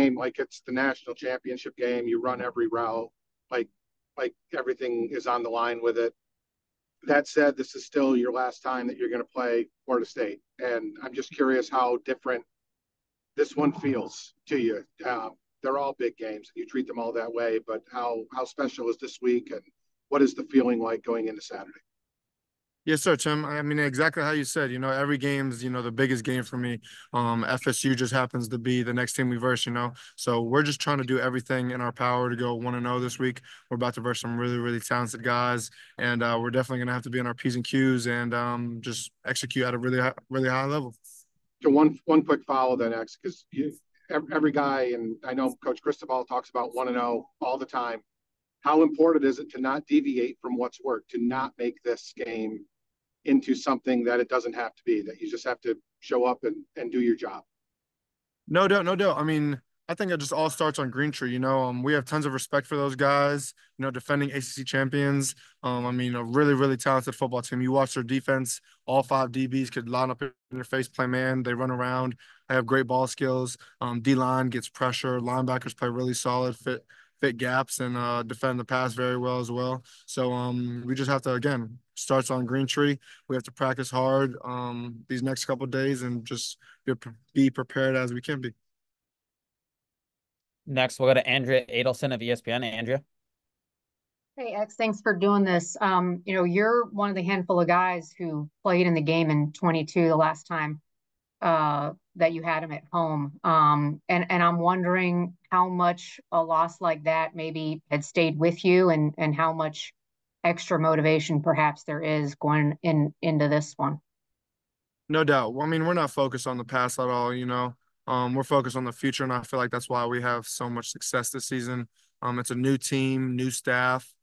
game like it's the national championship game. You run every route, like like everything is on the line with it. That said, this is still your last time that you're going to play Florida State, and I'm just curious how different this one feels to you. They're all big games, and you treat them all that way. But how special is this week, and what is the feeling like going into Saturday? Yes, sir, Tim. I mean, exactly how you said, every game's, the biggest game for me. FSU just happens to be the next team we verse. So we're just trying to do everything in our power to go 1-0 this week. We're about to verse some really, really talented guys, and we're definitely going to have to be on our P's and Q's and just execute at a really high level. So one quick follow then, X, because every guy, and I know Coach Cristobal talks about 1-0 all the time. How important is it to not deviate from what's worked, to not make this game into something that it doesn't have to be, that you just have to show up and do your job? No doubt, no doubt. I mean, I think it just all starts on Green Tree. We have tons of respect for those guys. Defending ACC champions. I mean, a really, really talented football team. You watch their defense; all five DBs could line up in your face, play man. They run around. They have great ball skills. D line gets pressure. Linebackers play really solid, fit gaps, and defend the pass very well as well. So we just have to again starts on Green Tree. We have to practice hard these next couple of days and just be prepared as we can be. Next, we'll go to Andrea Adelson of ESPN. Andrea. Hey, X, thanks for doing this. You're one of the handful of guys who played in the game in 22 the last time that you had him at home. And I'm wondering how much a loss like that maybe had stayed with you and how much extra motivation perhaps there is going into this one. No doubt. Well, I mean, we're not focused on the past at all. We're focused on the future, and I feel like that's why we have so much success this season. It's a new team, new staff.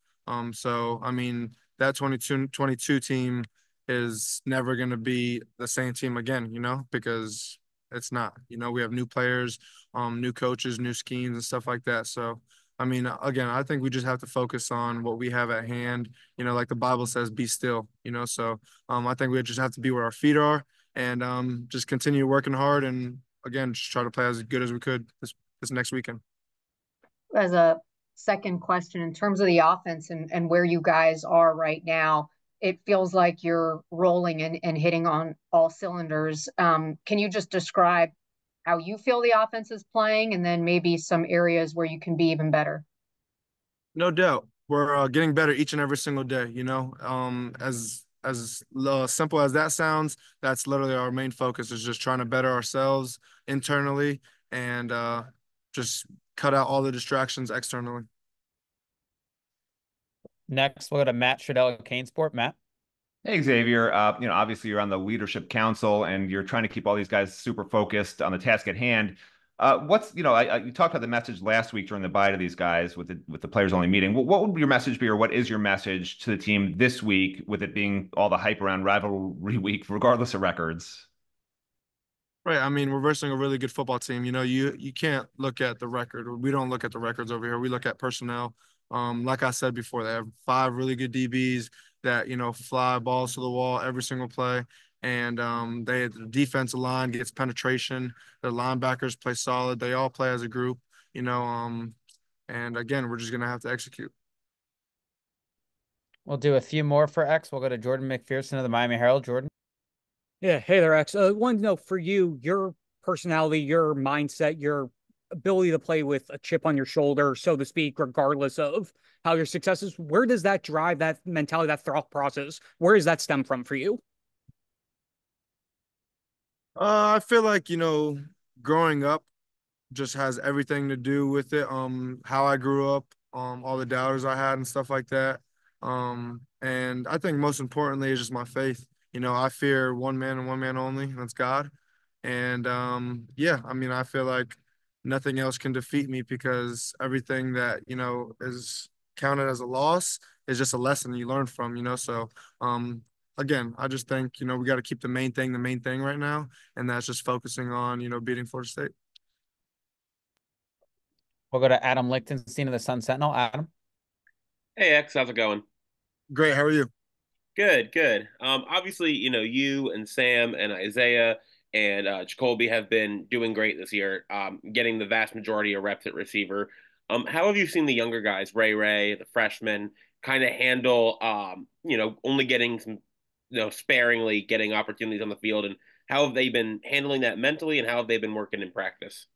So I mean, that 22 team is never going to be the same team again, because it's not. We have new players, new coaches, new schemes and stuff like that. So I mean, again, I think we just have to focus on what we have at hand. Like the Bible says, be still. So I think we just have to be where our feet are and just continue working hard and again, just try to play as good as we could this next weekend. As a second question, in terms of the offense and where you guys are right now, it feels like you're rolling and hitting on all cylinders. Can you just describe how you feel the offense is playing and then maybe some areas where you can be even better? No doubt. We're getting better each and every single day, as simple as that sounds, that's literally our main focus is just trying to better ourselves internally and just cut out all the distractions externally. Next, we'll go to Matt Shadell at Canesport. Matt. Hey, Xavier. Obviously you're on the leadership council and you're trying to keep all these guys super focused on the task at hand. You talked about the message last week during the bye to these guys with the players only meeting. What would your message be, or what is your message to the team this week, with it being all the hype around rivalry week, regardless of records? Right. I mean, we're versing a really good football team. You can't look at the record. We don't look at the records over here. We look at personnel. Like I said before, they have five really good DBs that, fly balls to the wall every single play. And the defensive line gets penetration. The linebackers play solid. They all play as a group. And again, we're just gonna have to execute. We'll do a few more for X. We'll go to Jordan McPherson of the Miami Herald. Jordan. Yeah, hey there, X. Wanted to know for you, your personality, your mindset, your ability to play with a chip on your shoulder, so to speak, regardless of how your success is. Where does that drive, that mentality, that thought process? Where does that stem from for you? I feel like, growing up just has everything to do with it. How I grew up, all the doubters I had and stuff like that. And I think most importantly is just my faith. I fear one man and one man only, and that's God. And yeah, I mean, I feel like nothing else can defeat me because everything that, is counted as a loss is just a lesson you learn from. So again, I just think, we got to keep the main thing right now. And that's just focusing on, beating Florida State. We'll go to Adam Lichtenstein of the Sun Sentinel. Adam. Hey, X, how's it going? Great. How are you? Good, good. Obviously, you and Sam and Isaiah, and Jacoby have been doing great this year, getting the vast majority of reps at receiver. How have you seen the younger guys, Ray, the freshmen, kind of handle, only getting some, sparingly getting opportunities on the field, and how have they been handling that mentally, and how have they been working in practice?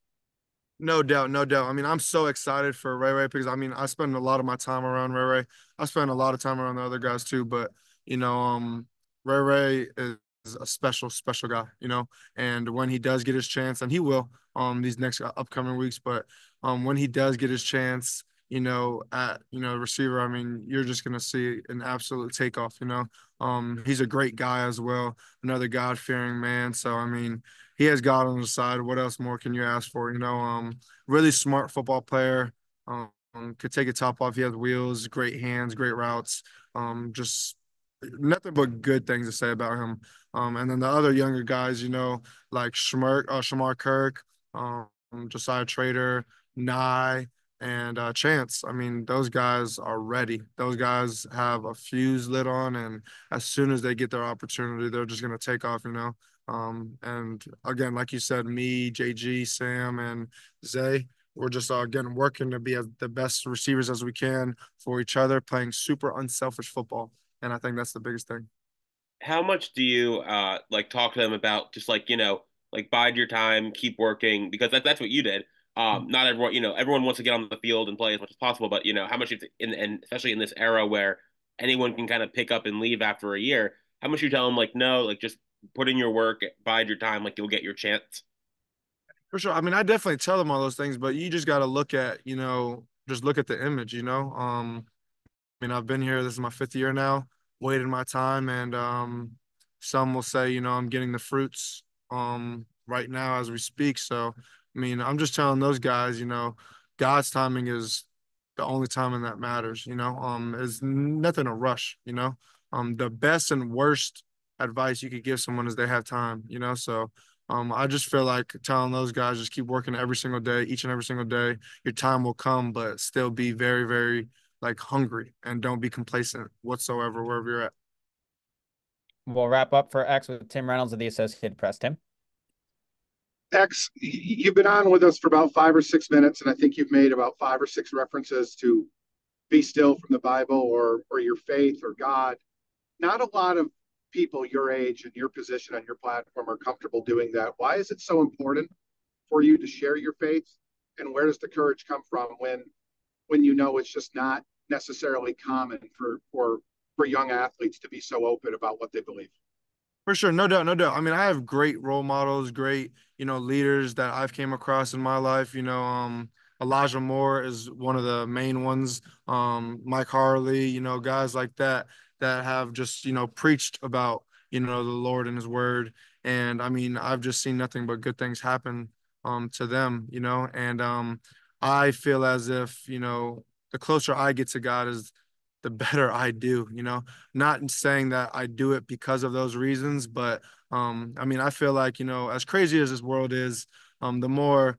No doubt, no doubt. I mean, I'm so excited for Ray because I mean, I spend a lot of my time around Ray. I spend a lot of time around the other guys too, but you know, Ray is a special guy, you know. And when he does get his chance, and he will, these next upcoming weeks, but when he does get his chance, at receiver, I mean, you're just gonna see an absolute takeoff, you know. He's a great guy as well, another God-fearing man. So I mean, he has God on his side. What else more can you ask for? Really smart football player. Could take a top off. He has wheels, great hands, great routes. Just nothing but good things to say about him. And then the other younger guys, like Shamar Kirk, Josiah Trader, Nye, and Chance. I mean, those guys are ready. Those guys have a fuse lit on, and as soon as they get their opportunity, they're just gonna take off. And again, like you said, me, JG, Sam, and Zay, we're just again working to be the best receivers as we can for each other, playing super unselfish football. And I think that's the biggest thing. How much do you like talk to them about just like like bide your time, keep working, because that's what you did. Not everyone, everyone wants to get on the field and play as much as possible, but how much in and especially in this era where anyone can kind of pick up and leave after a year, how much you tell them like no, like just put in your work, bide your time, like you'll get your chance. For sure. I mean, I definitely tell them all those things, but you just got to look at, just look at the image, I mean, I've been here. This is my fifth year now, waiting my time, and some will say, I'm getting the fruits right now as we speak. So, I mean, I'm just telling those guys, God's timing is the only timing that matters. Is nothing to rush. The best and worst advice you could give someone is they have time. So. I just feel like telling those guys just keep working every single day, each and every single day. Your time will come, but still be very, very like hungry and don't be complacent whatsoever wherever you're at. We'll wrap up for X with Tim Reynolds of the Associated Press. Tim. X, you've been on with us for about 5 or 6 minutes, and I think you've made about 5 or 6 references to be still from the Bible or your faith or God. Not a lot of people your age and your position on your platform are comfortable doing that. Why is it so important for you to share your faith? And where does the courage come from when it's just not necessarily common for young athletes to be so open about what they believe? For sure, no doubt, no doubt. I mean, I have great role models, great, leaders that I've came across in my life. Elijah Moore is one of the main ones. Mike Harley, guys like that have just, preached about, the Lord and his word. And I mean, I've just seen nothing but good things happen to them, and I feel as if, the closer I get to God is the better I do, not saying that I do it because of those reasons, but I mean, I feel like, as crazy as this world is, the more,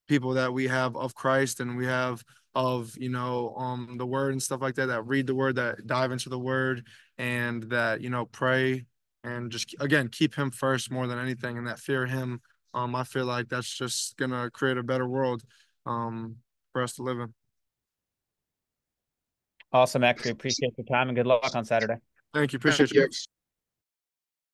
people that we have of Christ and we have of, the word and stuff like that, that read the word, that dive into the word and that, pray and just, again, keep him first more than anything and that fear him. I feel like that's just going to create a better world for us to live in. Awesome, X. We appreciate your time and good luck on Saturday. Thank you. Appreciate you.